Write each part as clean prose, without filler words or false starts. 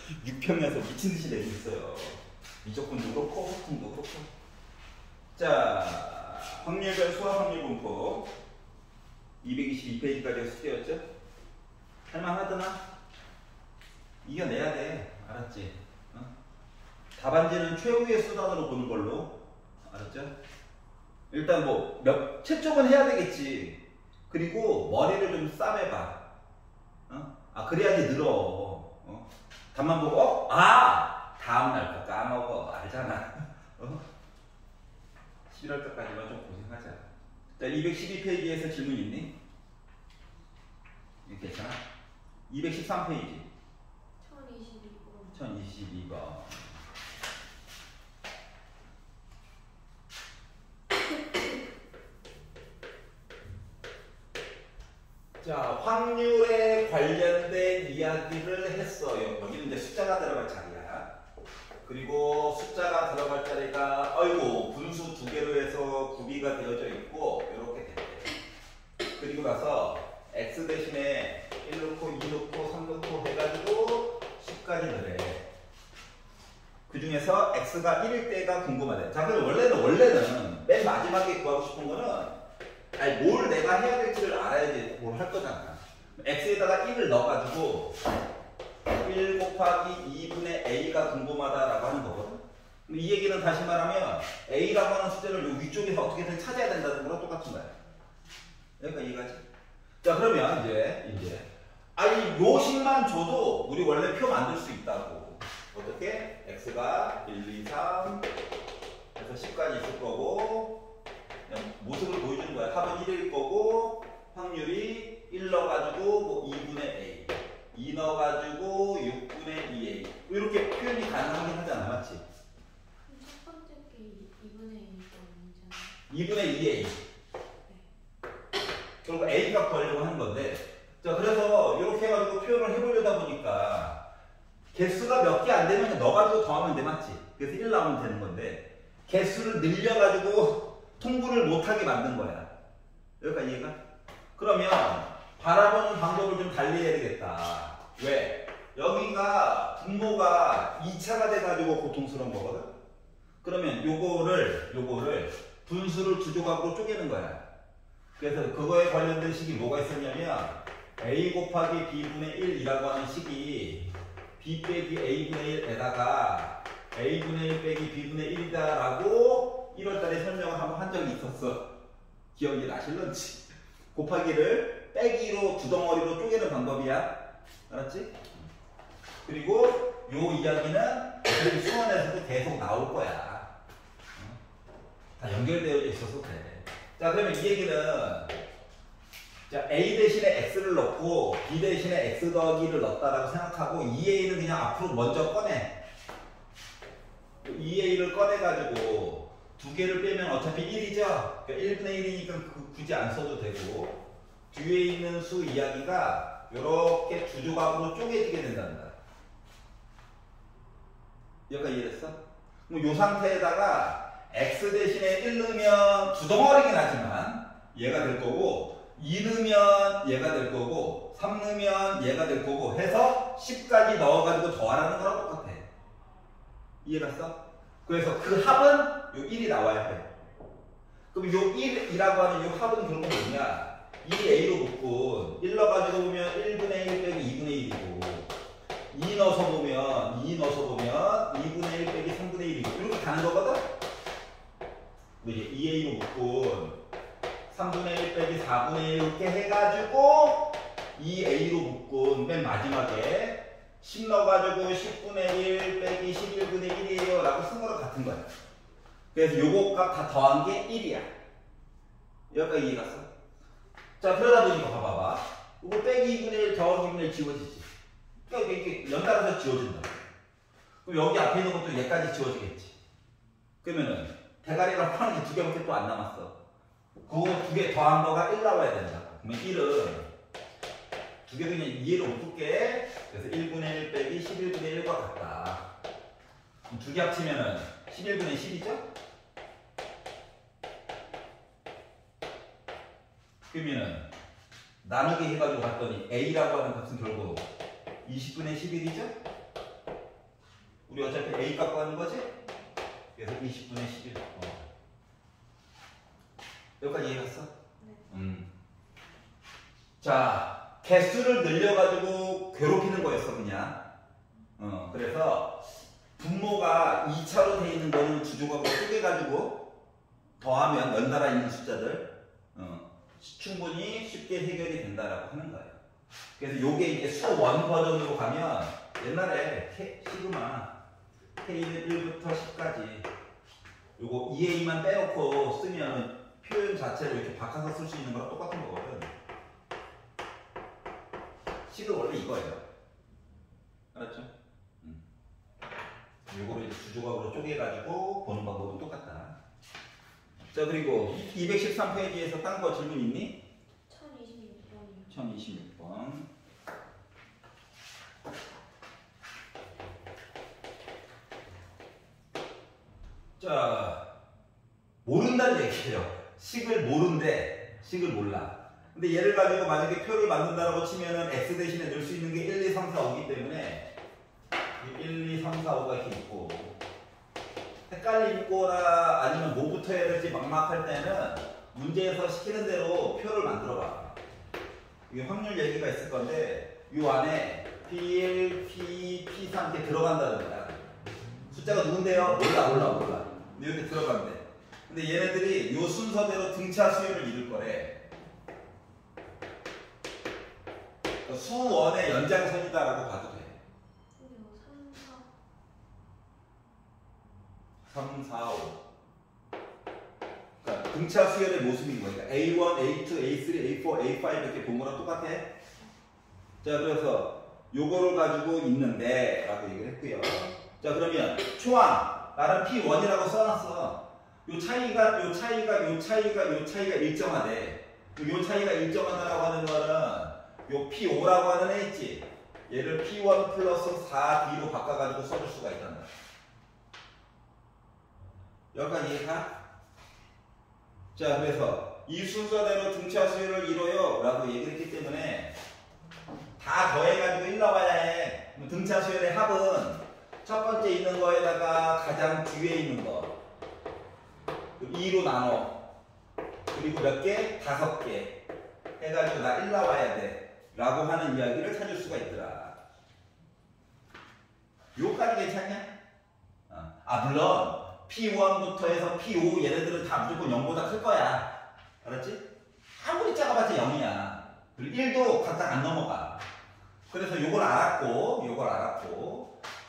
6평에서 미친듯이 내고 있어요. 미적분도 그렇고 소통도 그렇고. 자, 확률별 수학 확률 분포 222페이지까지 숙제였죠? 할만하더나? 이겨내야 돼. 알았지? 어? 답안지는 최후의 수단으로 보는 걸로. 알았죠? 일단 뭐 채점은 해야 되겠지. 그리고 머리를 좀 싸매봐. 어? 그래야지 늘어. 어? 답만 보고 다음날 거 까먹어. 알잖아. 11월 달까지만 좀 고생하자. 자, 212페이지에서 질문 있니? 이거 괜찮아? 213페이지. 1022번. 자, 확률에 관련된 이야기를 했어요. 여기는 이제 숫자가 들어갈 자리야. 그리고 숫자가 들어갈 자리가 분수 두 개로 해서 구비가 되어져 있고 이렇게 됐대. 그리고 나서 x 대신에 1 넣고 2 넣고 3 넣고 해가지고 10까지 넣으래. 그 중에서 x가 1일 때가 궁금하대. 자, 그럼 원래는 맨 마지막에 구하고 싶은 거는 뭘 내가 해야 될지를 알아야지 뭘 할 거잖아. x에다가 1을 넣어가지고 1 곱하기 2분의 a가 궁금하다라고 하는 거거든. 이 얘기는 다시 말하면 a라고 하는 숫자를 요 위쪽에서 어떻게든 찾아야 된다는 거랑 똑같은 거야. 그러니까 이해가지? 자, 그러면 이제 요 식만 줘도 우리 원래 표 만들 수 있다고. 어떻게? x가 1, 2, 3 해서 10까지 있을 거고 그냥 모습을 보여주는 거야. 합은 1일 거고 확률이 1 넣어가지고 뭐 2분의 a 2 넣어가지고 6분의 2a 이렇게 표현이 가능하긴 하잖아. 맞지? 첫 번째 게 2분의 2가 아니잖아. 2분의 2a 그리고 a 값 구하려고 하는 건데 자, 그래서 이렇게 해가지고 표현을 해보려다 보니까 개수가 몇 개 안 되면 넣어가지고 더하면 돼. 맞지? 그래서 1 나오면 되는 건데 개수를 늘려가지고 통분을 못하게 만든 거야. 여기까지 이해가? 그러면 바라보는 방법을 좀 달리 해야 되겠다. 왜? 여기가 분모가 2차가 돼가지고 고통스러운 거거든? 그러면 요거를 분수를 두 조각으로 쪼개는 거야. 그래서 그거에 관련된 식이 뭐가 있었냐면 a 곱하기 b분의 1이라고 하는 식이 b 빼기 a분의 1에다가 a분의 1 빼기 b분의 1이다 라고 1월달에 설명을 한번 한 적이 있었어. 기억이 나실런지? 곱하기를 빼기로 두 덩어리로 쪼개는 방법이야. 알았지? 그리고 요 이야기는 수원에서도 계속 나올 거야. 다 연결되어 있어서 그래. 자, 그러면 이 얘기는 자, a 대신에 x를 넣고 b 대신에 x 더하기를 넣었다라고 생각하고 2a는 그냥 앞으로 먼저 꺼내. 2a를 꺼내가지고 두 개를 빼면 어차피 1이죠? 그러니까 1분의 1이니까 굳이 안 써도 되고 뒤에 있는 수 이야기가 이렇게 두 조각으로 쪼개지게 된단다. 여기까지 이해됐어? 그럼 이 상태에다가 x 대신에 1 넣으면 두 덩어리긴 하지만 얘가 될 거고 2 넣으면 얘가 될 거고 3 넣으면 얘가 될 거고 해서 10까지 넣어가지고 더하라는 거랑 똑같아. 이해갔어? 그래서 그 합은 요 1이 나와야 돼. 그럼 요 1이라고 하는 요 합은 그런 거 뭐냐? 2이 a로 묶고 1 넣어가지고 보면 1분의 1 빼기 2분의 1이고 2 넣어서 보면 2분의 1 빼기 3분의 1이고 이렇게 가는 거거든? 이제 2a로 묶고 3분의 1 빼기 4분의 1 이렇게 해가지고 2a로 묶은 맨 마지막에 10 넣어가지고 10분의 1 빼기 11분의 1이에요 라고 쓴 거랑 같은 거야. 그래서 요거 값 다 더한 게 1이야. 여기까지 이해 갔어? 자, 그러다 보니까 봐봐. 이거 빼기 2분의 1 더하기 2분의 1 지워지지. 그러니까 이렇게 연달아서 지워진다. 그럼 여기 앞에 있는 것도 얘까지 지워지겠지. 그러면은 대가리랑 파는 게 두 개밖에 또 안 남았어. 그거 두 개 더한 거가 1 나와야 된다. 그러면 1은 두 개 그냥 2로 묶을게. 그래서 1분의 1 빼기 11분의 1과 같다. 두 개 합치면은 11분의 10이죠? 그러면은 나누기 해가지고 봤더니 a라고 하는 값은 결국 20분의 11이죠? 우리 어차피 A 갖고 하는 거지? 그래서 20분의 11. 여기까지 이해갔어? 네. 자, 개수를 늘려가지고 괴롭히는 거였어, 그냥. 그래서 분모가 2차로 돼 있는 거는 주조각으로 쪼개가지고 더하면 연달아 있는 숫자들 충분히 쉽게 해결이 된다라고 하는 거예요. 그래서 요게 이제 수1 버전으로 가면 옛날에 시그마 K는 1부터 10까지 요거 2A만 빼놓고 쓰면 표현 자체를 이렇게 바꿔서 쓸 수 있는 거랑 똑같은 거거든. 식은 원래 이거예요. 알았죠? 요거를 이제 주조각으로 쪼개가지고 보는 방법은 똑같다. 자, 그리고 213페이지에서 딴 거 질문 있니? 1026번이요. 1026번. 자, 모른다는 얘기예요. 식을 모른대, 식을 몰라. 근데 얘를 가지고 만약에 표를 만든다라고 치면은 x 대신에 넣을 수 있는 게 1, 2, 3, 4, 5이기 때문에 1, 2, 3, 4, 5가 이렇게 있고 헷갈리거나 아니면 뭐부터 해야 될지 막막할 때는 문제에서 시키는 대로 표를 만들어 봐. 이게 확률 얘기가 있을 건데 이 안에 P1, P, P3 이렇게 들어간다는 거야. 숫자가 누군데요? 몰라. 근데 이렇게 들어간대. 근데 얘네들이 이 순서대로 등차 수열을 이룰 거래. 수1의 연장선이다라고 봐도 돼. 근데요, 3, 4, 5. 그러니까 등차 수열의 모습인 거니까 A1, A2, A3, A4, A5 이렇게 본 거랑 똑같아. 자, 그래서 요거를 가지고 있는데 라고 얘기를 했고요. 자, 그러면 초항 나는 P1이라고 써놨어. 요 차이가 일정하대. 요 차이가 일정하다라고 하는 거는 요 P5라고 하는 애 있지. 얘를 P1 플러스 4D로 바꿔가지고 써줄 수가 있단다. 여기까지 이해가? 자, 그래서 이 순서대로 등차 수열을 이뤄요 라고 얘기를 했기 때문에 다 더해가지고 1 나와야 해. 등차 수열의 합은 첫 번째 있는 거에다가 가장 뒤에 있는 거 2로 나눠. 그리고 몇 개? 5개 해가지고 나 1 나와야 돼 라고 하는 이야기를 찾을 수가 있더라. 요까지 괜찮냐? 물론 P1부터 해서 P5 얘네들은 다 무조건 0보다 클 거야. 알았지? 아무리 작아봤자 0이야. 그리고 1도 각각 안 넘어가. 그래서 요걸 알았고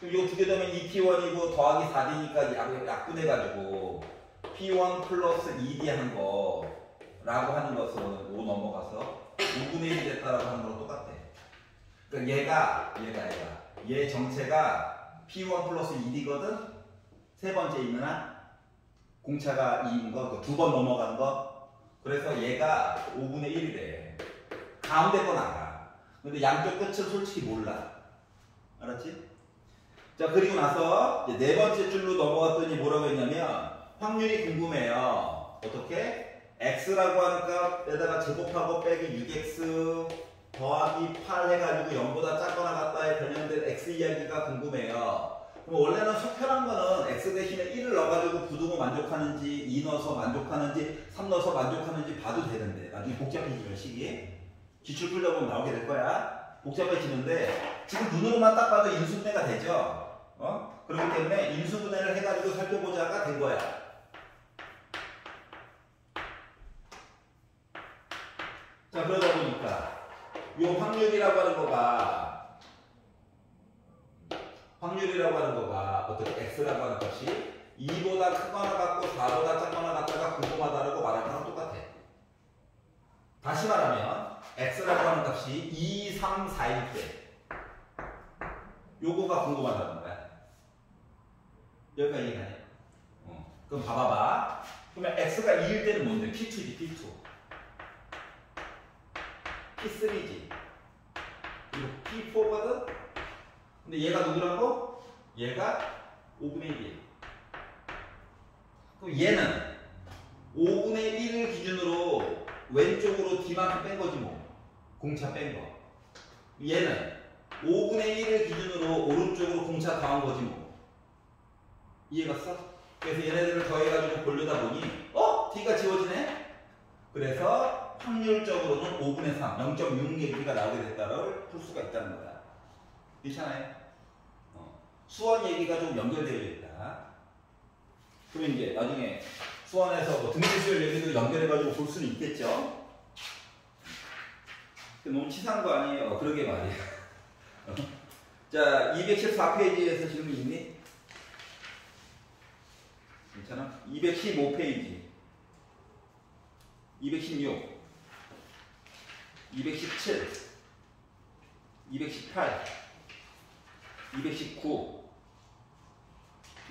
요 두 개 되면 2P1이고 더하기 4D니까 약분해가지고 P1 플러스 2D 한 거라고 하는 것은 5 넘어가서 5분의 1이 됐다라고 하는 거랑 똑같아. 그러니까 얘 정체가 P1 플러스 2D거든? 세 번째 있는 한 공차가 2인 거, 2번 넘어간 거. 그래서 얘가 5분의 1이래. 가운데 건 알아. 근데 양쪽 끝은 솔직히 몰라. 알았지? 자, 그리고 나서 이제 네 번째 줄로 넘어갔더니 뭐라고 했냐면 확률이 궁금해요. 어떻게? x라고 하는 값에다가 제곱하고 빼기 6x 더하기 8 해가지고 0보다 작거나 같다에 변형된 x 이야기가 궁금해요. 그럼 원래는 속편한 거는 x 대신에 1을 넣어가지고 부등호 만족하는지 2 넣어서 만족하는지 3 넣어서 만족하는지 봐도 되는데 나중에 복잡해지면 식이 기출 풀다 보면 나오게 될 거야. 복잡해지는데 지금 눈으로만 딱 봐도 인수분해가 되죠. 그렇기 때문에 인수분해를 해가지고 살펴보자가 된 거야. 자, 그러다 보니까 이 확률이라고 하는 거가 어떻게 x라고 하는 것이 2보다 크거나 같고 4보다 작거나 같다가 궁금하다라고 말할 거랑 똑같아. 다시 말하면 x라고 하는 값이 2, 3, 4일 때 요거가 궁금하다는 거야. 여기까지 이해가네. 그럼 봐봐봐. 그러면 x가 2일 때는 뭔데? P2지, P2. P3지. 그리고 P4거든? 근데 얘가 누구라고? 얘가 5분의 1이야. 그럼 얘는 5분의 1을 기준으로 왼쪽으로 D만큼 뺀 거지 뭐. 공차 뺀 거. 얘는 5분의 1을 기준으로 오른쪽으로 공차 더한 거지 뭐. 이해갔어? 그래서 얘네들을 더해가지고 보려다 보니 D가 지워지네? 그래서 확률적으로는 5분의 3, 0.6얘기가 나오게 됐다를 풀 수가 있다는 거야. 괜찮아요? 수원 얘기가 좀 연결되어 있다. 그러면 이제 나중에 수원에서 뭐 등기수열 얘기도 연결해가지고 볼 수는 있겠죠? 너무 치사한 거 아니에요? 그러게 말이야. 자, 214페이지에서 질문 있니? 괜찮아? 215페이지, 216, 217, 218, 219,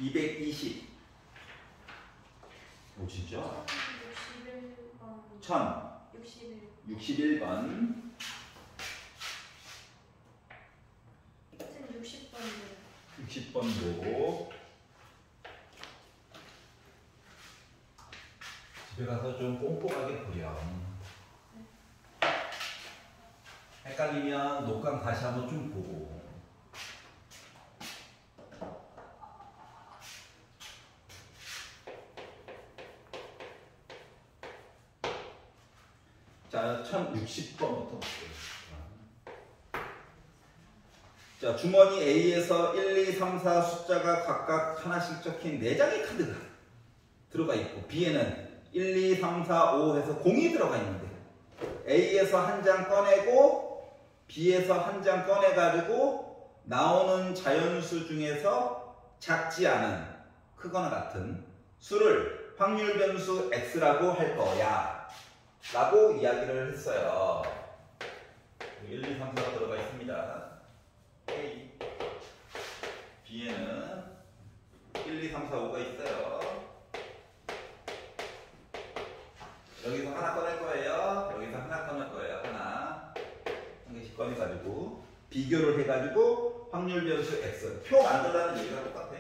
220. 오, 진짜? 61번. 61번. 60번도. 집에 가서 좀 꼼꼼하게 보렴. 헷갈리면 녹강 다시 한번 좀 보고. 자, 1060번부터 볼게요. 자, 주머니 A에서 1, 2, 3, 4 숫자가 각각 하나씩 적힌 4장의 카드가 들어가 있고 B에는 1, 2, 3, 4, 5 해서 공이 들어가 있는데 A에서 한 장 꺼내고 B에서 한 장 꺼내가지고 나오는 자연수 중에서 작지 않은 크거나 같은 수를 확률 변수 X라고 할 거야 라고 이야기를 했어요. 1, 2, 3, 4가 들어가 있습니다. A, B에는 1, 2, 3, 4, 5가 있어요. 여기서 하나 꺼낼 거예요. 여기서 하나 꺼낼 거예요. 하나. 한 개씩 꺼내가지고 비교를 해가지고 확률 변수 X. 표 만들라는 얘기가 똑같아.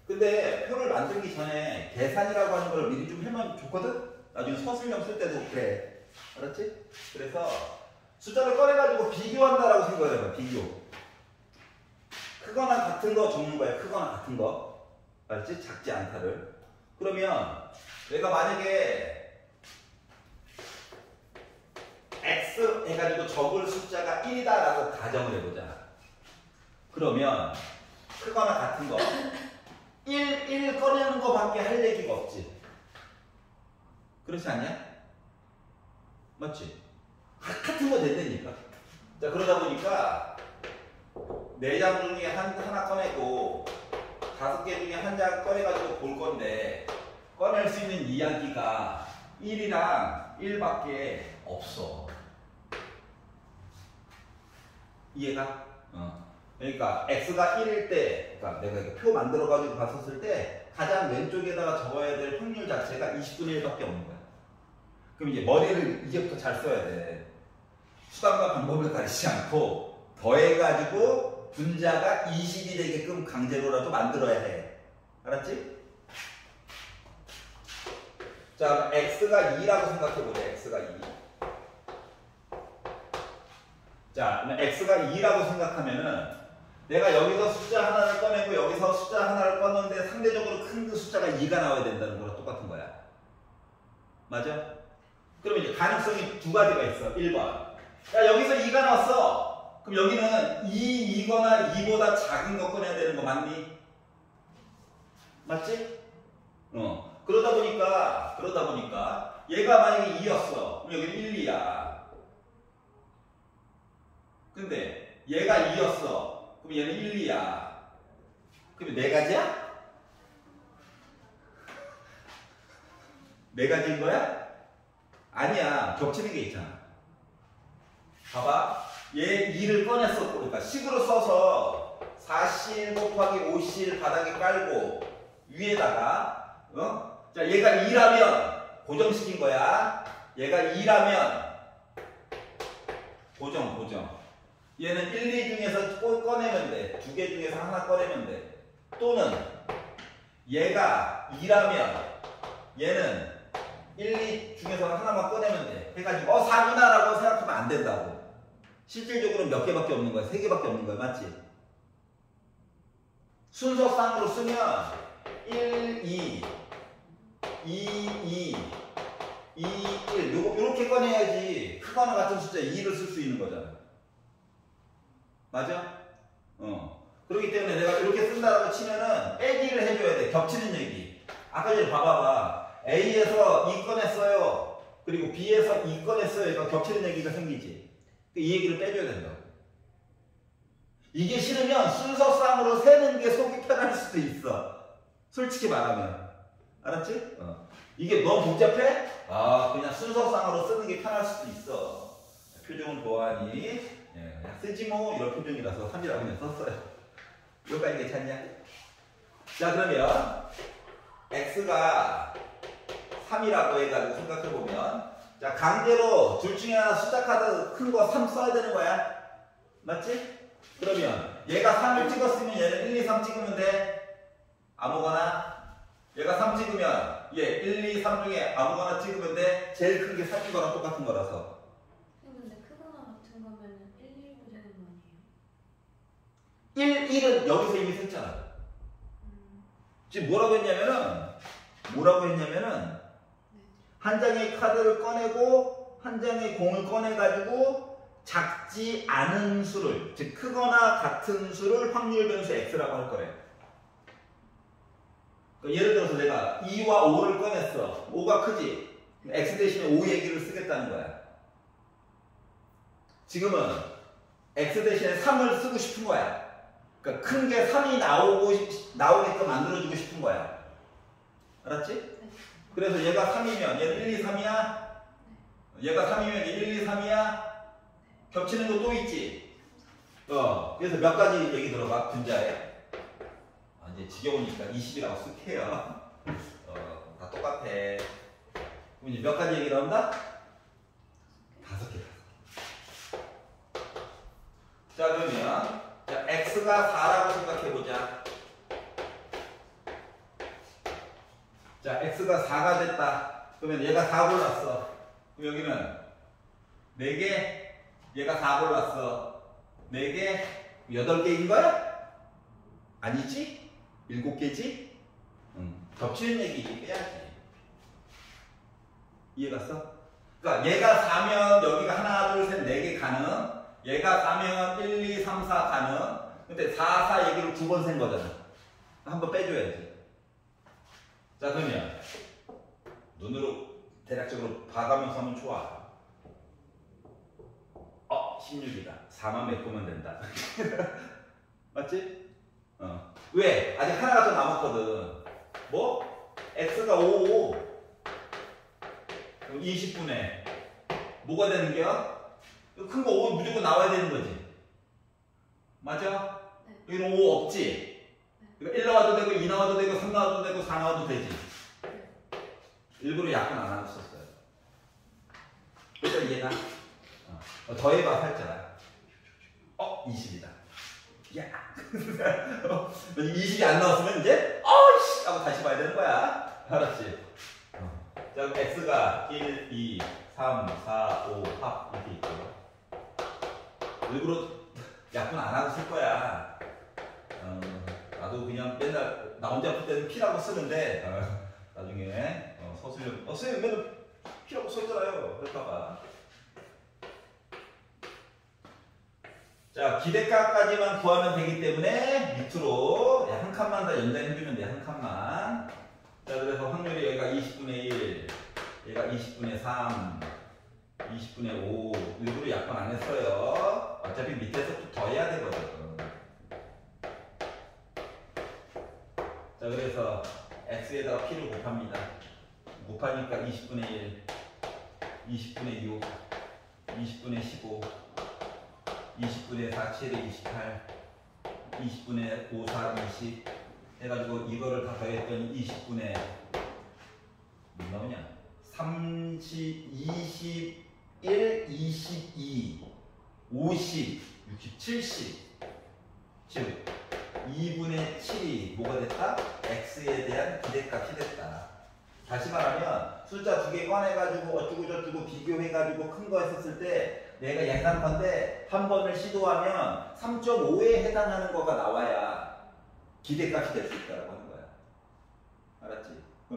근데 표를 만들기 전에 계산이라고 하는 걸 미리 좀 해면 좋거든? 나중에 서술형 쓸 때도 그래. 알았지? 그래서 숫자를 꺼내가지고 비교한다라고 생각해봐. 비교. 크거나 같은 거 적는 거야. 크거나 같은 거. 알았지? 작지 않다를. 그러면 내가 만약에 X 해가지고 적을 숫자가 1이다라고 가정을 해보자. 그러면 크거나 같은 거 1 꺼내는 거밖에 할 얘기가 없지. 그렇지 않냐? 맞지? 같은 거 된다니까. 자, 그러다 보니까 4장 중에 하나 꺼내고 5개 중에 한 장 꺼내가지고 볼 건데 꺼낼 수 있는 이야기가 1이랑 1밖에 없어. 이해가? 그러니까 X가 1일 때, 그러니까 내가 이거 표 만들어가지고 봤었을 때 가장 왼쪽에다가 적어야 될 확률 자체가 20분의 1밖에 없는 거야. 그럼 이제 머리를 이제부터 잘 써야 돼. 수단과 방법을 가리지 않고 더해가지고 분자가 20이 되게끔 강제로라도 만들어야 해. 알았지? 자, X가 2라고 생각해보자. X가 2. 자, X가 2라고 생각하면은 내가 여기서 숫자 하나를 꺼내고 여기서 숫자 하나를 꺼냈는데 상대적으로 큰 그 숫자가 2가 나와야 된다는 거랑 똑같은 거야. 맞아? 그러면 이제 가능성이 두 가지가 있어. 1번. 야, 여기서 2가 나왔어. 그럼 여기는 2이거나 2보다 작은 거 꺼내야 되는 거 맞니? 맞지? 그러다 보니까 얘가 만약에 2였어. 그럼 여기는 1, 2야. 근데 얘가 2였어. 그럼 얘는 1, 2야. 그러면 4가지야? 4가지인 거야? 아니야. 겹치는 게 있잖아. 봐봐. 얘 2를 꺼냈어. 그러니까 식으로 써서 4실 곱하기 5실 바닥에 깔고 위에다가 자, 얘가 2라면 고정시킨 거야. 얘가 2라면 고정. 얘는 1, 2 중에서 꺼내면 돼. 2개 중에서 하나 꺼내면 돼. 또는 얘가 2라면 얘는 1, 2 중에서 하나만 꺼내면 돼. 해가지고 4구나라고 생각하면 안 된다고. 실질적으로 몇 개밖에 없는 거야? 3개밖에 없는 거야. 맞지? 순서상으로 쓰면 1, 2, 2, 1 요렇게 꺼내야지 크거나 같은 숫자 2를 쓸 수 있는 거잖아. 맞아? 그렇기 때문에 내가 이렇게 쓴다라고 치면은 빼기를 해줘야 돼. 겹치는 얘기. 아까 전에 봐봐봐. A에서 2 꺼냈어요. 그리고 B에서 2 꺼냈어요. 그러니까 겹치는 얘기가 생기지. 이 얘기를 빼줘야 된다고. 이게 싫으면 순서상으로 세는 게 속이 편할 수도 있어. 솔직히 말하면. 알았지? 이게 너무 복잡해? 그냥 순서상으로 쓰는 게 편할 수도 있어. 표정은 보아하니 그냥 쓰지 뭐 이런 표정이라서 3이라고 그냥 썼어요. 여기까지 괜찮냐? 자, 그러면 x가 3이라고 해가지고 생각해보면 자, 강제로 둘 중에 하나 숫자 카드 큰 거 3 써야 되는 거야. 맞지? 그러면 얘가 3을 찍었으면 얘는 1, 2, 3 찍으면 돼. 아무거나. 얘가 3 찍으면 얘 1, 2, 3 중에 아무거나 찍으면 돼. 제일 큰 게 3인 거랑 똑같은 거라서. 근데 크거나 같은 거면은 1, 1로 되는 거 아니에요? 1, 1은 여기서 이미 썼잖아. 지금 뭐라고 했냐면은 한 장의 카드를 꺼내고 한 장의 공을 꺼내가지고 작지 않은 수를, 즉 크거나 같은 수를 확률 변수 x라고 할 거래. 그러니까 예를 들어서 내가 2와 5를 꺼냈어. 5가 크지? x 대신에 5 얘기를 쓰겠다는 거야. 지금은 x 대신에 3을 쓰고 싶은 거야. 그러니까 큰 게 3이 나오게끔 만들어주고 싶은 거야. 알았지? 그래서 얘가 3이면 얘는 1, 2, 3이야? 얘가 3이면 얘 1, 2, 3이야? 겹치는 거 또 있지? 그래서 몇 가지 얘기 들어봐, 분자에. 이제 지겨우니까 20이라고 쓸게요. 다 똑같아. 그럼 이제 몇 가지 얘기 나온다? 5개. 자, 그러면 자, x가 4라고 생각해보자. 자, x가 4가 됐다. 그러면 얘가 4 골랐어. 그럼 여기는 4개, 얘가 4 골랐어. 4개, 8개인 거야? 아니지? 7개지? 겹치는 얘기 빼야지. 이해갔어? 그러니까 얘가 4면 여기가 하나, 둘, 셋, 4개 가능. 얘가 4면 1, 2, 3, 4 가능. 근데 4, 4 얘기를 2번 센 거잖아. 한번 빼줘야지. 자, 그러면 눈으로 대략적으로 봐가면서 하면 좋아. 16이다. 4만 메꾸면 된다. 맞지? 왜? 아직 하나가 더 남았거든. 뭐? x가 5, 20분에 뭐가 되는 거야? 큰 거 5 무조건 나와야 되는 거지. 맞아? 네. 여기는 5 없지? 그러니까 1 나와도 되고 2 나와도 되고 3 나와도 되고 4 나와도 되지. 일부러 약분 안 하고 썼어요. 그래서 이해가? 더해봐 살짝. 20이다. 야. 20이 안 나왔으면 이제 씨 하고 다시 봐야 되는 거야. 알았지? 자, 그럼 x가 1, 2, 3, 4, 5, 합 이렇게 있고. 일부러 약분 안 하고 쓸 거야. 나도 그냥 맨날 나 혼자 풀 때는 P라고 쓰는데 나중에 서술형 선생님 맨날 P라고 썼잖아요. 그럴까봐. 자, 기대값까지만 구하면 되기 때문에 밑으로 한 칸만 더 연장해주면 돼. 한 칸만. 자, 그래서 확률이 여기가 20분의 1, 얘가 20분의 3, 20분의 5. 일부러 약분 안 했어요. 어차피 밑에서 또 더해야 되거든. 자, 그래서 x에다가 p를 곱합니다. 곱하니까 20분의 1, 20분의 6, 20분의 15, 20분의 4, 7에 28, 20분의 5, 4, 20 해가지고 이거를 다 더했더니 20분의 뭐 나오냐? 30, 21, 22, 50, 60, 70 즉 2분의 7이 뭐가 됐다? x에 대한 기대값이 됐다. 다시 말하면 숫자 2개 꺼내가지고 어쩌고저쩌고 비교해가지고 큰 거 했었을 때 내가 예상컨대 한 번을 시도하면 3.5에 해당하는 거가 나와야 기대값이 될 수 있다고 하는 거야. 알았지?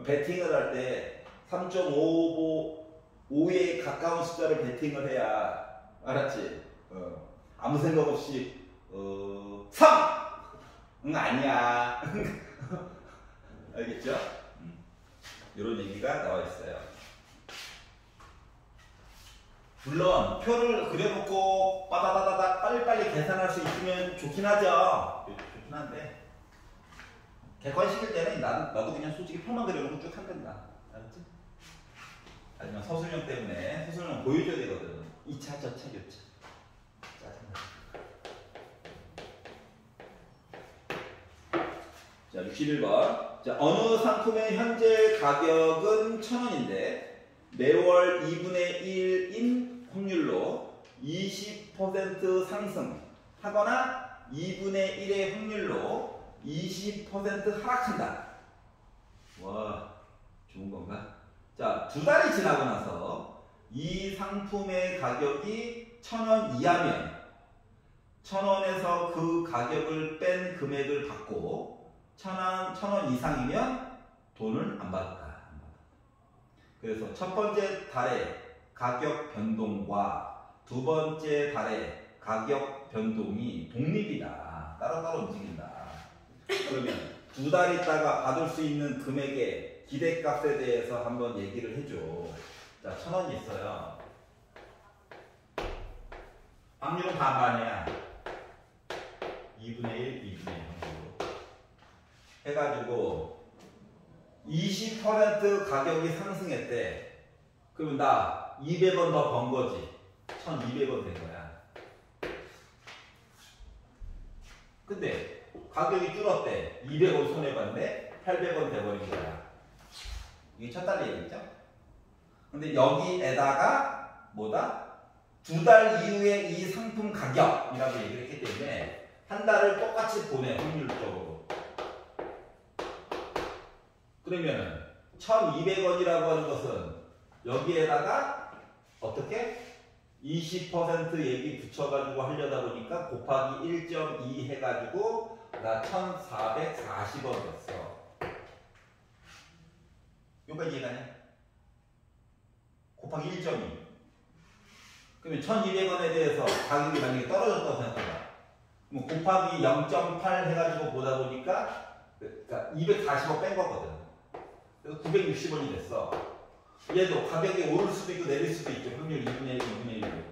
베팅을 할 때 3.5에 가까운 숫자를 베팅을 해야, 알았지? 아무 생각 없이 3! 응, 아니야. 알겠죠? 이런 얘기가 나와 있어요. 물론 표를 그려놓고 빠다다다닥 빨리빨리 계산할 수 있으면 좋긴 하죠. 좋긴 한데 객관식일 때는 나도 그냥 솔직히 표만 그려놓고 쭉 한단다. 알았지? 하지만 서술형 때문에 서술형 보여줘야 되거든. 2차, 저차, 요차. 짜증나. 자, 61번. 자, 어느 상품의 현재 가격은 1,000원인데 매월 2분의 1인 확률로 20% 상승하거나 2분의 1의 확률로 20% 하락한다. 와, 좋은 건가? 자, 2달이 지나고 나서 이 상품의 가격이 1,000원 이하면 1,000원에서 그 가격을 뺀 금액을 받고 1,000원 이상이면 돈을 안 받았다. 그래서 첫 번째 달의 가격 변동과 두 번째 달의 가격 변동이 독립이다. 따로따로 움직인다. 그러면 2달 있다가 받을 수 있는 금액의 기대값에 대해서 한번 얘기를 해줘. 자, 1,000원이 있어요. 확률은 반반이야. 2분의 1, 2분의 1 확률로. 해가지고 20% 가격이 상승했대. 그러면 나 200원 더 번 거지. 1,200원 된 거야. 근데 가격이 줄었대. 200원 손해봤네. 800원 돼버린 거야. 이게 첫 달 얘기죠. 근데 여기에다가 뭐다? 2달 이후에 이 상품 가격이라고 얘기를 했기 때문에 한 달을 똑같이 보내, 확률적으로. 그러면은 1,200원이라고 하는 것은 여기에다가 어떻게? 20% 얘기 붙여가지고 하려다 보니까 곱하기 1.2 해가지고 나 1,440원 됐어. 여기까지 이해가냐? 곱하기 1.2. 그러면 1,200원에 대해서 가격이 만약에 떨어졌다고 생각해봐. 그럼 곱하기 0.8 해가지고 보다 보니까 그러니까 240원 뺀 거거든. 그래서 960원이 됐어. 얘도 가격이 오를 수도 있고 내릴 수도 있죠. 확률 2분의 1, 2분의 1로.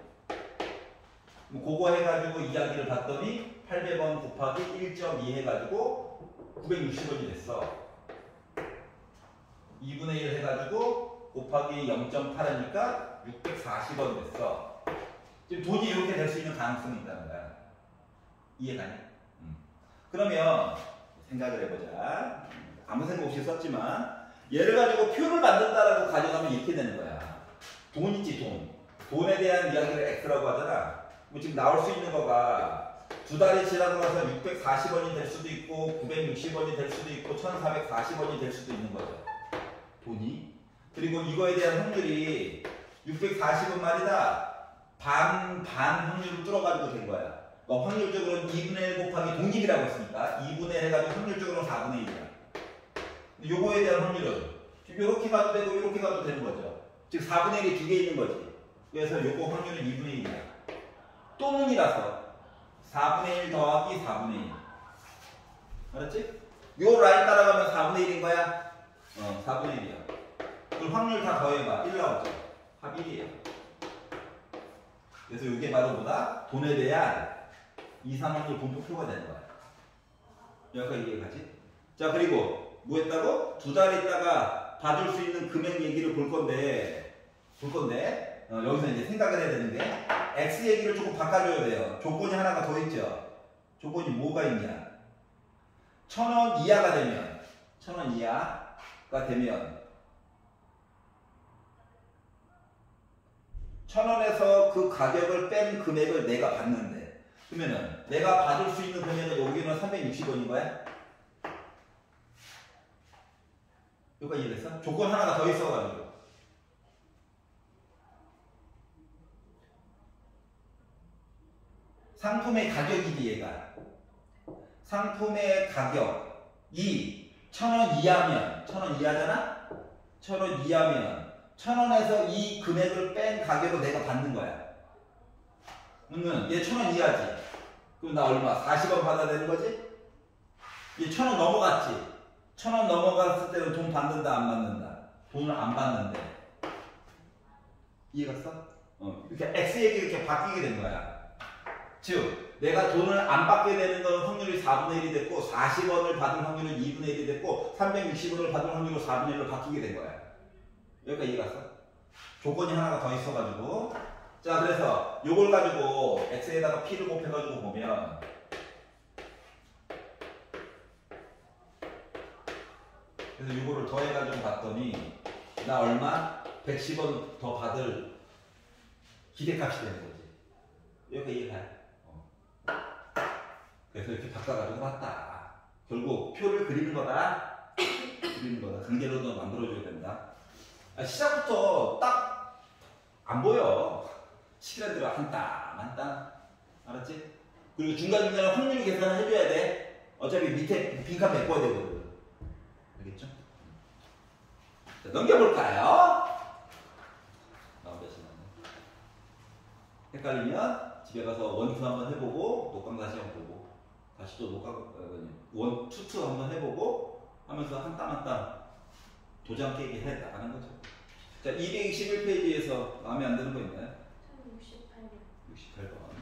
그거 해가지고 이야기를 봤더니 800원 곱하기 1.2 해가지고 960원이 됐어. 2분의 1 해가지고 곱하기 0.8 하니까 640원 됐어. 지금 돈이 이렇게 될 수 있는 가능성이 있다는 거야. 이해가냐? 그러면 생각을 해보자. 아무 생각 없이 썼지만 얘를 가지고 표를 만든다라고 가져가면 이렇게 되는 거야. 돈 있지, 돈. 돈에 대한 이야기를 X라고 하잖아. 뭐 지금 나올 수 있는 거가 2달이 지나고 나서 640원이 될 수도 있고 960원이 될 수도 있고 1,440원이 될 수도 있는 거죠. 돈이. 그리고 이거에 대한 확률이 640원 말이다. 반 확률을 뚫어가지고 된 거야. 확률적으로는 2분의 1 곱하기 독립이라고 했으니까 2분의 1 해가지고 확률적으로는 4분의 1이야. 요거에 대한 확률은 이렇게 가도 되고 이렇게 가도 되는 거죠. 즉 4분의 1이 두 개 있는 거지. 그래서 요거 확률은 2분의 1이야. 또는이라서 4분의 1 더하기 4분의 1. 알았지? 요 라인 따라가면 4분의 1인 거야. 4분의 1이야. 그럼 확률 다 더해봐. 1 나오죠. 합 1이에요. 그래서 이게 바로 뭐다? 돈에 대한 이상확률 분포표가 되는 거야. 여기까지 이해가지? 자, 그리고 뭐 했다고? 2달 있다가 받을 수 있는 금액 얘기를 볼 건데 여기서 이제 생각을 해야 되는 게 X 얘기를 조금 바꿔줘야 돼요. 조건이 하나가 더 있죠. 조건이 뭐가 있냐? 1,000원 이하가 되면 1,000원 이하가 되면 1,000원에서 그 가격을 뺀 금액을 내가 받는데 그러면은 내가 받을 수 있는 금액은 여기는 360원인 거야? 여기까지 이해됐어? 조건 하나가 더 있어가지고 상품의 가격이지 얘가. 상품의 가격이 1,000원 이하면 1,000원 이하잖아? 1,000원 이하면 1,000원에서 이 금액을 뺀 가격을 내가 받는 거야. 그러면 얘 1,000원 이하지. 그럼 나 얼마? 40원 받아야 되는 거지? 얘 1,000원 넘어갔지. 1,000원 넘어갔을 때는 돈 받는다 안 받는다? 돈을 안 받는데. 이해갔어? 이렇게 X액이 이렇게 바뀌게 된 거야. 즉 내가 돈을 안 받게 되는 건 확률이 4분의 1이 됐고 40원을 받을 확률은 2분의 1이 됐고 360원을 받을 확률은 4분의 1로 바뀌게 된 거야. 여기까지 이해갔어? 조건이 하나가 더 있어가지고 자 그래서 요걸 가지고 X에다가 P를 곱해가지고 보면 그래서 요거를 더해가지고 봤더니 나 얼마? 110원 더 받을 기대값이 되는 거지. 여기가 이해가요? 그래서 이렇게 바꿔가지고 봤다. 결국 표를 그리는 거다. 그리는 거다. 강제로도 만들어줘야 된다. 시작부터 딱 안 보여. 시간 들어 한 땀. 알았지? 그리고 중간중간에 확률 계산을 해줘야 돼. 어차피 밑에 빈칸 메꿔야 되거든. 알겠죠? 자, 넘겨볼까요? 헷갈리면 집에 가서 원투 한번 해보고 녹강 다시 한번 보고 다시 또 녹강 원 투투 한번 해보고 하면서 한 땀 한 땀 도장 깨기 해 나가는 거죠. 자 221페이지에서 마음에 안 드는 거 있나요? 68번. 68번.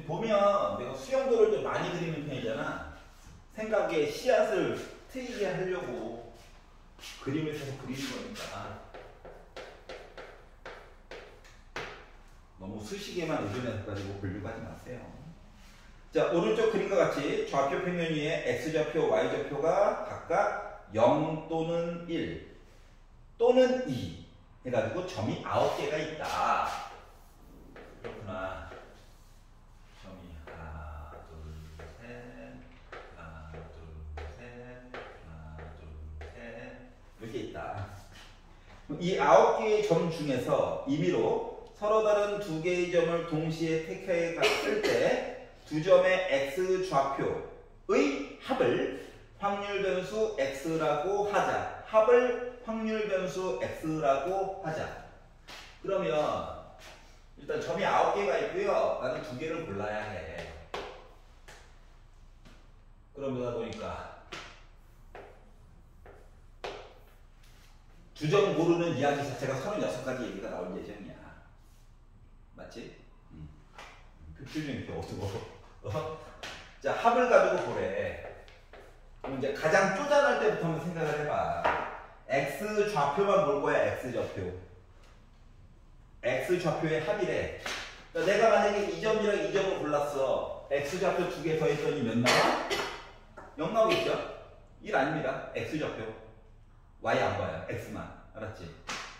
보면 내가 수영도를 좀 많이 그리는 편이잖아. 생각에 씨앗을 트이게 하려고 그림을 계속 그리는 거니까 너무 수식에만 의존해서 보려고 하지 마세요. 자 오른쪽 그림과 같이 좌표 평면 위에 X좌표, Y좌표가 각각 0 또는 1 또는 2 해가지고 점이 9개가 있다. 그렇구나. 점이 하나, 둘, 셋, 하나, 둘, 셋, 하나, 둘, 셋 이렇게 있다. 이 9개의 점 중에서 임의로 서로 다른 2개의 점을 동시에 택해갔을 때 두 점의 X좌표의 합을 확률 변수 X라고 하자. 합을 확률 변수 X라고 하자. 그러면 일단 점이 9개가 있고요. 나는 2개를 골라야 해. 그러다 보니까 두 점 고르는 이야기 자체가 36가지 얘기가 나올 예정이야. 맞지? 표정이 이렇게 어두워. 자, 합을 가지고 보래. 그럼 이제 가장 쪼잔할 때부터 한번 생각을 해봐. X 좌표만 볼 거야, X 좌표. X 좌표의 합이래. 그러니까 내가 만약에 이 점이랑 이 점을 골랐어. X 좌표 2개 더했더니 몇 나와? 0 나오겠죠? 1 아닙니다. X 좌표. Y 안 봐요. X만. 알았지?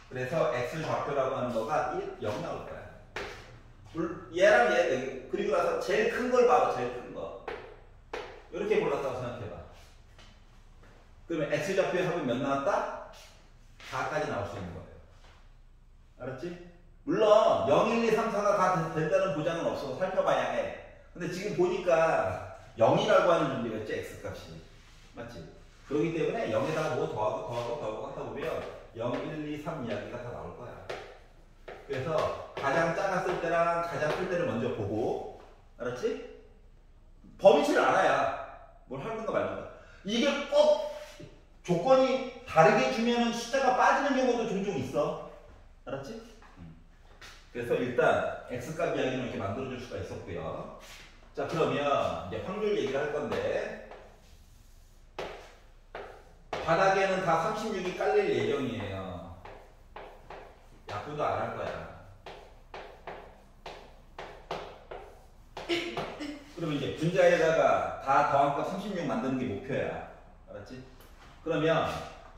그래서 X 좌표라고 하는 거가 1, 0 나올 거야. 얘랑 얘, 그리고 나서 제일 큰 걸 봐봐. 제일 큰 거. 이렇게 골랐다고 생각해봐. 그러면 X좌표의 합은 몇 나왔다? 4까지 나올 수 있는 거예요. 알았지? 물론 0, 1, 2, 3, 4가 다 된다는 보장은 없어. 살펴봐야 해. 근데 지금 보니까 0이라고 하는 존재가 있지, X값이. 맞지? 그렇기 때문에 0에다가 뭐 더하고 하다 보면 0, 1, 2, 3 이야기가 다 나올 거야. 그래서 가장 작았을 때랑 가장 클 때를 먼저 보고, 알았지? 범위치를 알아야 뭘 하는가 말는가. 이게 꼭 조건이 다르게 주면은 숫자가 빠지는 경우도 종종 있어. 알았지? 그래서 일단 X값 이야기는 이렇게 만들어줄 수가 있었고요. 자, 그러면 이제 확률 얘기를 할 건데, 바닥에는 다 36이 깔릴 예정이에요. 약분도 안 할 거야. 그러면 이제 분자에다가 다 더한값 36 만드는 게 목표야. 알았지? 그러면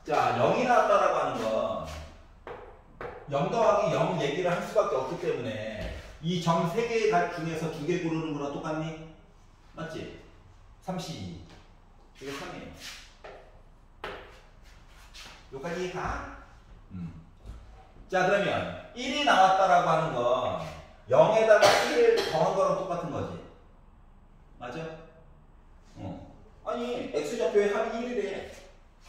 자 0이 나왔다라고 하는 건 0 더하기 0 얘기를 할 수밖에 없기 때문에 이 점 3개 중에서 2개 고르는 거랑 똑같니? 맞지? 32 이게 3이에요. 여기까지 가? 자, 그러면 1이 나왔다라고 하는 건 0에다가 1을 더한 거랑 똑같은 거지. 맞아? 아니, x좌표에 합이 1이래.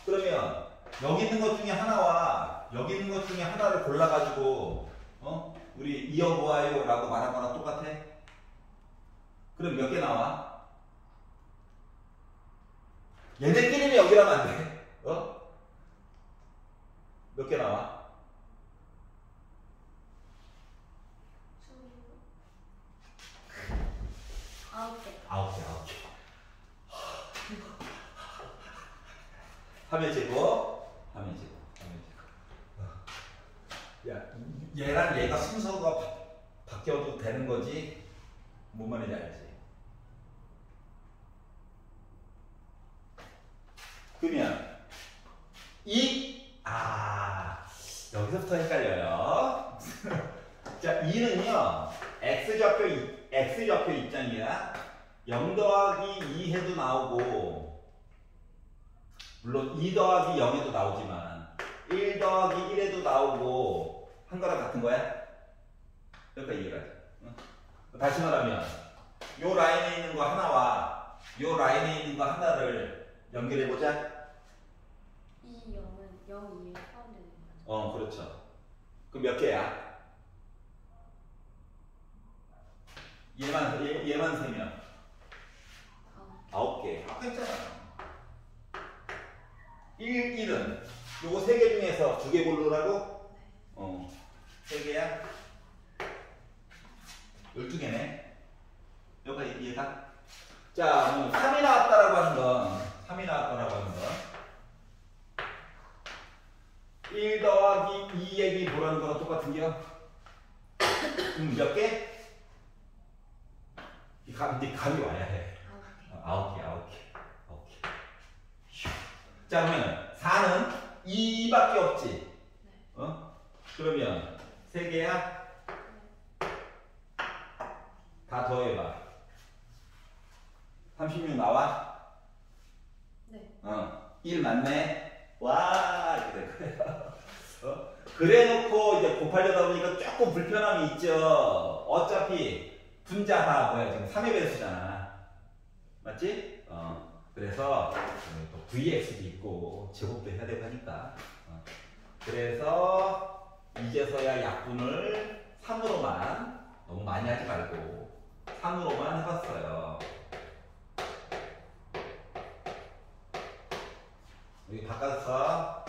그러면 여기 있는 것 중에 하나와 여기 있는 것 중에 하나를 골라가지고 우리 이어보아요 라고 말한 거랑 똑같아? 그럼 몇 개 나와? 얘네끼리는 여기라면 안 돼. 몇 개 나와? 9개. 9개. 3의 제곱, 3의 제곱, 3의 제곱. 야, 얘랑 얘가 순서가 바뀌어도 되는 거지? 뭔 말인지 알지? 그러면 여기서부터 헷갈려요. 자, 2는요 x좌표 입장이야. 0 더하기 2 해도 나오고, 물론 2 더하기 0에도 나오지만 1 더하기 1에도 나오고 한 거랑 같은 거야? 그러니까 이해가 돼. 다시 말하면 요 라인에 있는 거 하나와 요 라인에 있는 거 하나를 연결해보자. 이 0은 0, 2에 포함되는 거죠. 그렇죠. 그럼 몇 개야? 얘만 세면 9개. 아까 했잖아. 1은 요거 3개 중에서 2개 고르라고? 3개야? 12개네. 여기가 이해가? 자, 3이 나왔다라고 하는 건 3이 나왔다라고 하는 건 1 더하기 2얘기 뭐라는 거랑 똑같은 게요? 몇 개? 네 감이 와야 해. 9개. 자, 그러면 4는 2밖에 없지. 그러면 3개야? 다 더해봐. 36 나와? 네. 1 맞네? 와, 이렇게 될 거예요. 그래 놓고 이제 곱하려다 보니까 조금 불편함이 있죠. 어차피 분자가 지금 3의 배수잖아. 맞지? 그래서 또 VX도 있고 제곱도 해야 되고 하니까. 그래서 이제서야 약분을 3으로만, 너무 많이 하지 말고 3으로만 해봤어요. 여기 바꿔서,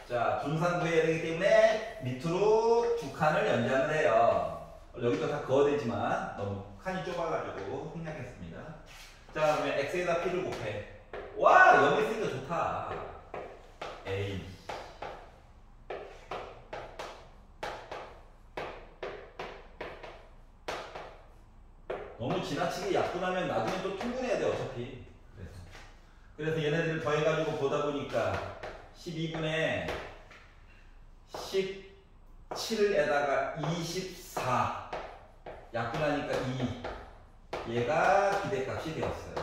자, 분산 구해야 되기 때문에 밑으로 두 칸을 연장을 해요. 여기도 다 그어되지만 너무 칸이 좁아가지고 생략했습니다. 자, 그러면 x에다 p를 곱해. 와, 0이 있으니까 좋다. 에이. 너무 지나치게 약분하면 나중에 또 통분해야 돼, 어차피. 그래서 얘네들을 더해가지고 보다 보니까 12분의 17에다가 24 약분하니까 2 얘가 기대값이 되었어요.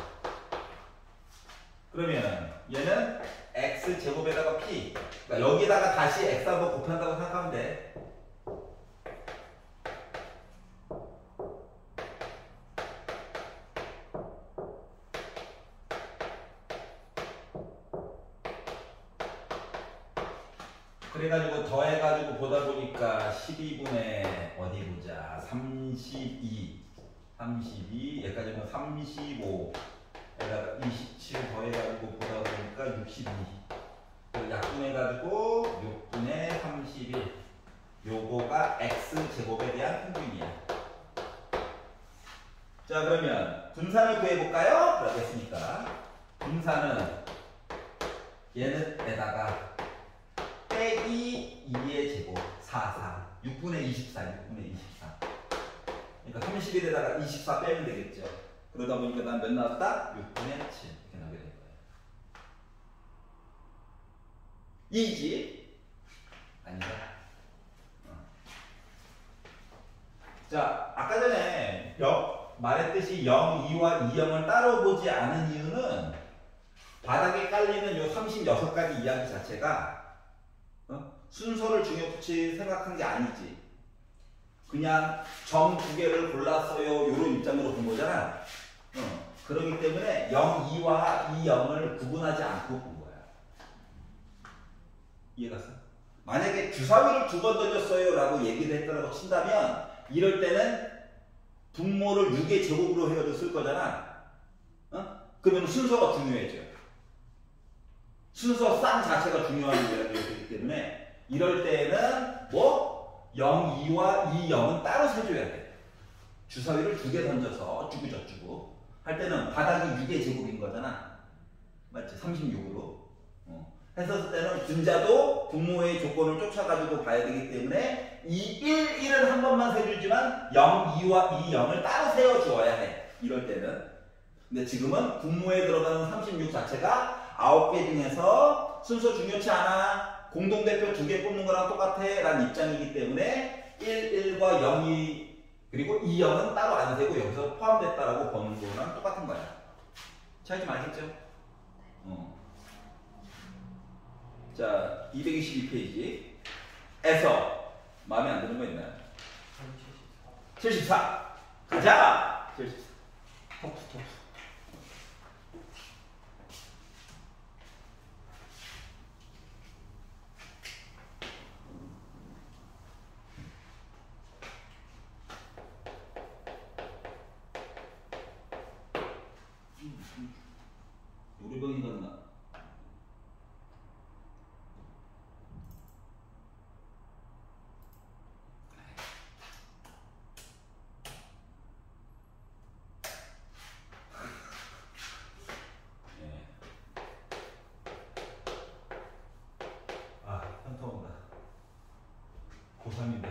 그러면 얘는 x제곱에다가 p, 그러니까 여기다가 다시 x하고 곱한다고 생각하면 돼. 그래가지고 더해가지고 보다 보니까 12분의 어디 보자, 32 여기까지는 35 에다가 27 더해가지고 보다 보니까 62 약분해가지고 6분의 31 요거가 x제곱에 대한 평균이야. 자, 그러면 분산을 구해볼까요? 라고 했으니까 분산은 얘는에다가 빼기 2의 제곱 6분의 24 그러니까 31에다가 24 빼면 되겠죠. 그러다 보니까 난 몇 나왔다? 6분의 7 이렇게 나오게 된 거예요. 이지? 아니다. 자, 아까 전에 말했듯이 0, 2와 2형을 따로 보지 않은 이유는 바닥에 깔리는 요 36가지 이야기 자체가 순서를 중요치 생각한 게 아니지. 그냥 점 두 개를 골랐어요. 이런 입장으로 본 거잖아. 그렇기 때문에 0, 2와 2, 0을 구분하지 않고 본 거야. 이해갔어? 만약에 주사위를 두 번 던졌어요 라고 얘기를 했다고 친다면 이럴 때는 분모를 6의 제곱으로 해가지고 쓸 거잖아. 그러면 순서가 중요해져. 순서 쌍 자체가 중요한 이야기이기 때문에 이럴 때는 뭐 0, 2와 2, 0은 따로 세줘야 돼. 주사위를 두 개 던져서 어쭈고 저쭈고 할 때는 바닥이 6의 제곱인 거잖아. 맞지? 36으로. 했었을 때는 분자도 분모의 조건을 쫓아가지고 봐야 되기 때문에 2, 1, 1은 한 번만 세주지만 0, 2와 2, 0을 따로 세워주어야 해. 이럴 때는. 근데 지금은 분모에 들어가는 36 자체가 9개 중에서 순서 중요치 않아. 공동대표 두 개 뽑는 거랑 똑같아. 라는 입장이기 때문에 1, 1과 0이 그리고 2, 0은 따로 안 세고 여기서 포함됐다라고 보는 거랑 똑같은 거야. 차이 좀 알겠죠? 자, 222페이지에서 마음에 안 드는 거 있나요? 74. 가자! 74. 톡. 노래방이 갔나? 현타 온다. 고3인데.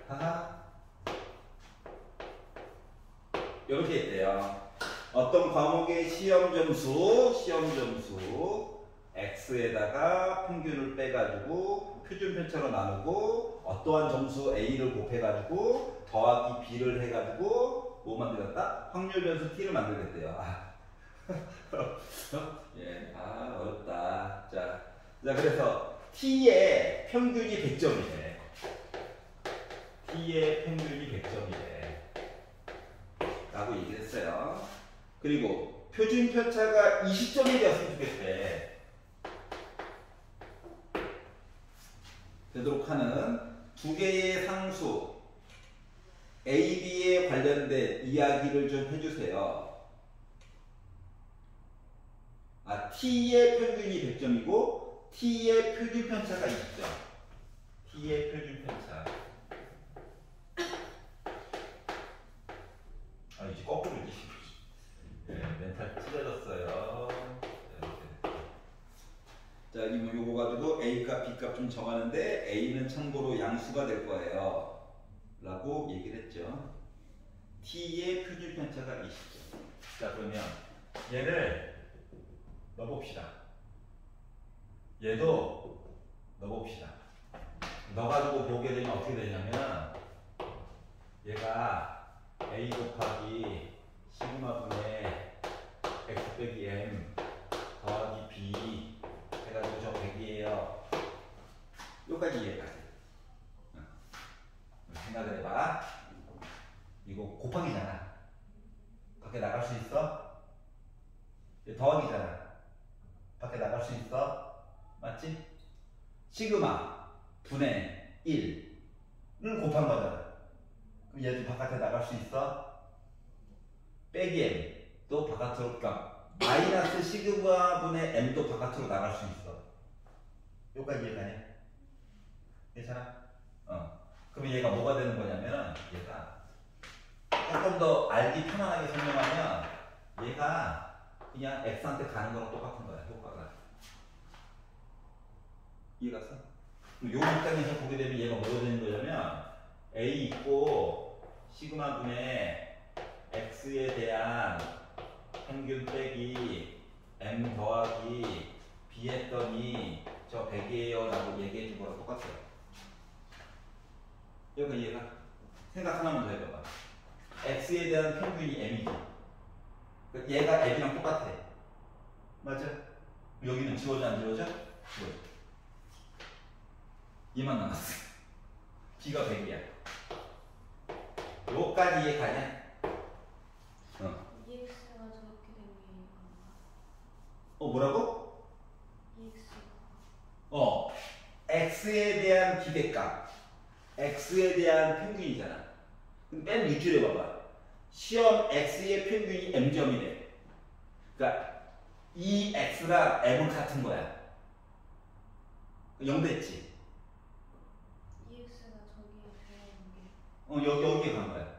하하. 이렇게 있대요. 어떤 과목의 시험 점수 x에다가 평균을 빼가지고 표준 편차로 나누고 어떠한 점수 a를 곱해가지고 더하기 b를 해가지고 뭐 만들었다? 확률 변수 t를 만들겠대요. 어렵다. 자, 그래서 t의 평균이 100점이래. t의 평균이 100점이래. 라고 얘기를 했어요. 그리고 표준 편차가 20점이 되었으면 좋겠대. 되도록 하는 두 개의 상수 A, B에 관련된 이야기를 좀 해주세요. T의 평균이 100점이고 T의 표준 편차가 20점. T의 표준 편차. 이제 거꾸로지. 멘탈 찢어졌어요. 자, 이거 가지고 A값, B값 좀 정하는데 A는 참고로 양수가 될 거예요. 라고 얘기를 했죠. T의 표준 편차가 20점. 자, 그러면 얘를 넣어봅시다. 얘도 넣어봅시다. 넣어가지고 보게 되면 어떻게 되냐면 얘가 A 곱하기 시그마분의 x 빼기 m 더하기 b 해가지고 저 100이에요. 여기까지 이해까지. 생각을 해봐. 이거 곱하기잖아. 밖에 나갈 수 있어? 더하기잖아. 밖에 나갈 수 있어? 맞지? 시그마 분의 1을 곱한 거잖아. 그럼 얘도 바깥에 나갈 수 있어? 빼기 m 또 바깥으로, 그러니까 마이너스 시그마 분의 m도 바깥으로 나갈 수 있어. 여기까지 이해가냐? 괜찮아? 그러면 얘가 뭐가 되는 거냐면 얘가 조금 더 알기 편안하게 설명하면 얘가 그냥 x한테 가는 거랑 똑같은 거야. 효과가. 이해갔어? 요 입장에서 보게 되면 얘가 뭐가 되는 거냐면 a 있고 시그마 분의 x에 대한 평균 빼기 m 더하기 b 했더니 저 100이에요 라고 얘기해 준 거랑 똑같아요. 여기가 이해가? 생각 하나만 더 해봐봐. x에 대한 평균이 m이지. 얘가 m이랑 똑같아. 맞아? 여기는 지워져 안 지워져? 지워져. 2만 남았어. B가 100이야. 요까지 이해 가냐? EX가 저렇게 된 게 이건가? 뭐라고? EX가 X에 대한 기대값. X에 대한 평균이잖아. 그럼 맨 윗줄에 봐봐. 시험 X의 평균이 M점이래. 그러니까 이 X랑 M은 같은 거야. 0 됐지? EX가 저기에 들어간 게 여기에 간 거야.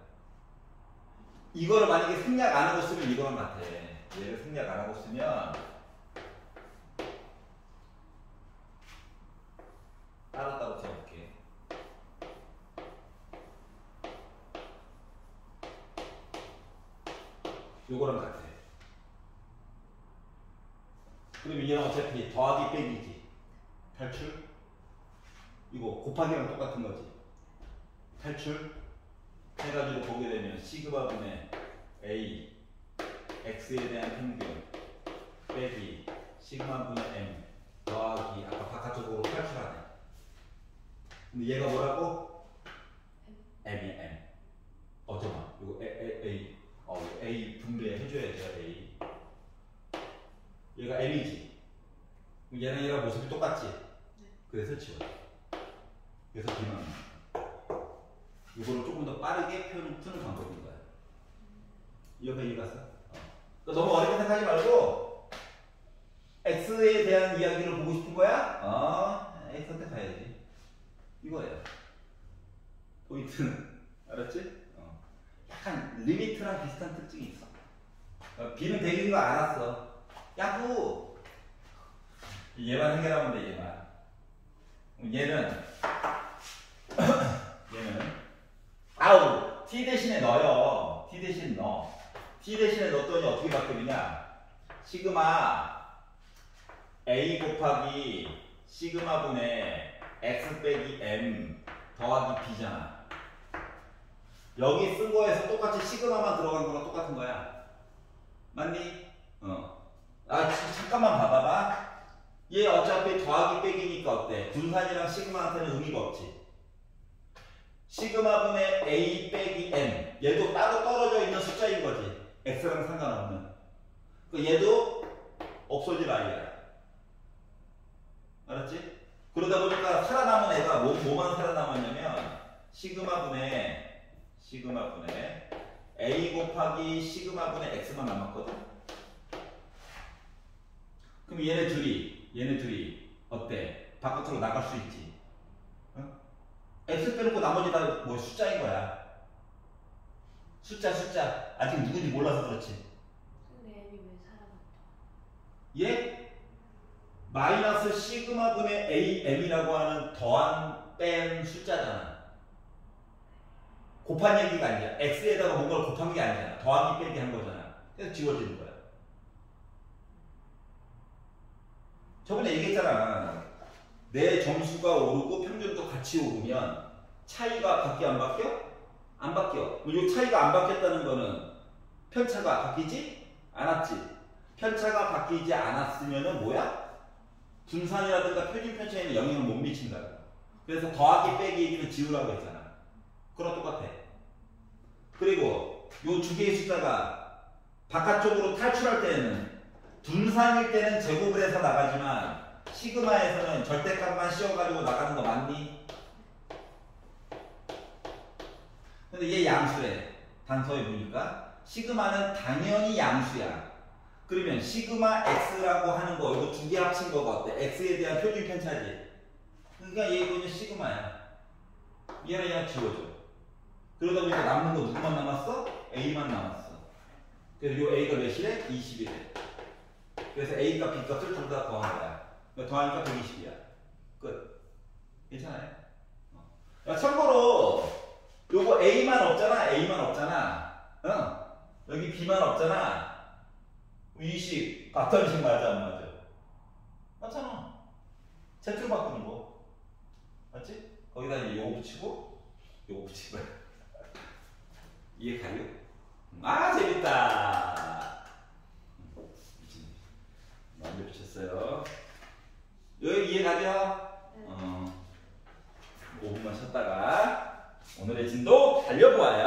이거를 만약에 생략 안 하고 쓰면 이거랑 같아. 얘를 생략 안 하고 쓰면 따로따로 적을게. 요거랑 같아. 그러면 얘는 어차피 더하기 빼기지. 탈출. 이거 곱하기랑 똑같은 거지. 탈출. 해가지고 보게 되면 시그마분의 A X에 대한 평균 빼기 시그마분의 M 더하기 아까 바깥쪽으로 탈출하네. 근데 얘가 뭐라고? M이야 M. 잠깐만 이거 A A 분배해줘야죠. A 얘가 M이지. 얘랑 얘랑 모습이 똑같지? 그래서 지워. 그래서 B만 이거를 조금 더 빠르게 푸는 방법인 거야. 이해가 갔어? 그러니까 너무 어렵게 생각하지 말고 X에 대한 이야기를 보고 싶은 거야? X한테 가야지. 이거예요. 포인트는. 알았지? 약간 리미트랑 비슷한 특징이 있어. B는 100인 거 알았어. 야구! 얘만 해결하면 돼, 얘만. 얘는 T 대신에 넣어요. T 대신 넣어. T 대신에 넣었더니 어떻게 바뀌느냐? 시그마 A 곱하기 시그마분의 X 빼기 M 더하기 B잖아. 여기 쓴 거에서 똑같이 시그마만 들어간 거랑 똑같은 거야. 맞니? 잠깐만 봐봐봐. 얘 어차피 더하기 빼기니까 어때? 분산이랑 시그마한테는 의미가 없지. 시그마분의 A 빼기 M 얘도 따로 떨어져 있는 숫자인 거지. X랑 상관없는. 얘도 없어질 아이야. 알았지? 그러다 보니까 살아남은 애가 뭐만 살아남았냐면 시그마분의 A 곱하기 시그마분의 X만 남았거든. 그럼 얘네 둘이 어때? 바깥으로 나갈 수 있지. X 빼놓고 나머지 다 뭐 숫자인 거야. 숫자. 아직 누군지 몰라서 그렇지. 근데 M이 왜 살아났다? 얘 마이너스 시그마분의 AM이라고 하는 더한 뺀 숫자잖아. 곱한 얘기가 아니야. X에다가 뭔가를 곱한 게 아니잖아. 더하기 빼기 한 거잖아. 그래서 지워지는 거야. 저번에 얘기했잖아. 내 점수가 오르고 평균도 같이 오르면 차이가 바뀌어 안 바뀌어? 안 바뀌어. 이 차이가 안 바뀌었다는 거는 편차가 바뀌지 않았지. 편차가 바뀌지 않았으면은 뭐야? 분산이라든가 표준 편차에는 영향을 못 미친다. 그래서 더하기 빼기 얘기는 지우라고 했잖아. 그랑 똑같아. 그리고 요 두 개의 숫자가 바깥쪽으로 탈출할 때는 분산일 때는 제곱을 해서 나가지만 시그마에서는 절대값만 씌워가지고 나가는 거 맞니? 근데 얘 양수래. 단서에 보니까 시그마는 당연히 양수야. 그러면 시그마 x라고 하는 거 이거 두 개 합친 거가 어때? x에 대한 표준 편차지. 그러니까 얘 이거는 시그마야. 얘랑 지워줘. 그러다 보니까 남는 거 누구만 남았어? a만 남았어. 그래서 요 a가 몇이래? 20이래. 그래서 a값 b값을 둘 다 더한 거야. 더하니까 120이야. 끝. 괜찮아요? 참고로 요거 A만 없잖아. 여기 B만 없잖아. 20 같은 식 맞아 안 맞아? 맞잖아. Z로 바꾸는 거. 맞지? 거기다 이제 요거 붙이고 요거 붙이고. 이해 가요? 재밌다. 완전 붙였어요. 여기 이해 가죠? 하셨다가 오늘의 진도 달려보아요.